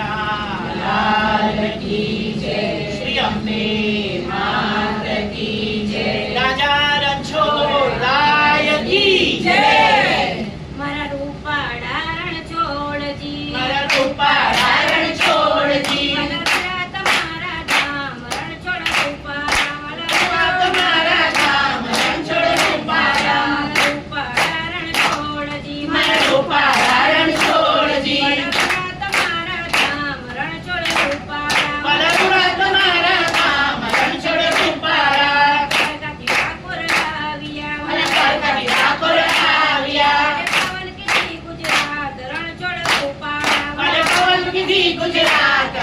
કનૈયા લાલ કી જય, શ્રી અંબે માત કી જય, રાજા રણછોડરાય કી જય. મારા રૂપાળા રણછોડજી, મારા રૂપાળા રણછોડજી, વલભરા તમારા ધામ રણછોડ રૂપાળા, તમારા ધામ રણછોડ રૂપાળા. રૂપાળા રણછોડજી, મારા રૂપાળા રણછોડજી, વલભરા તમારા ધામ રણછોડ રૂપાળા, વલભરા તમારા ધામ રણછોડ રૂપાળા. કાકાથી ઠાકોર આવ્યા, અને કાકાથી ઠાકોર આવ્યા, પવન કીધી ગુજરાત રણછોડ રૂપાળા, અને પવન કીધી ગુજરાત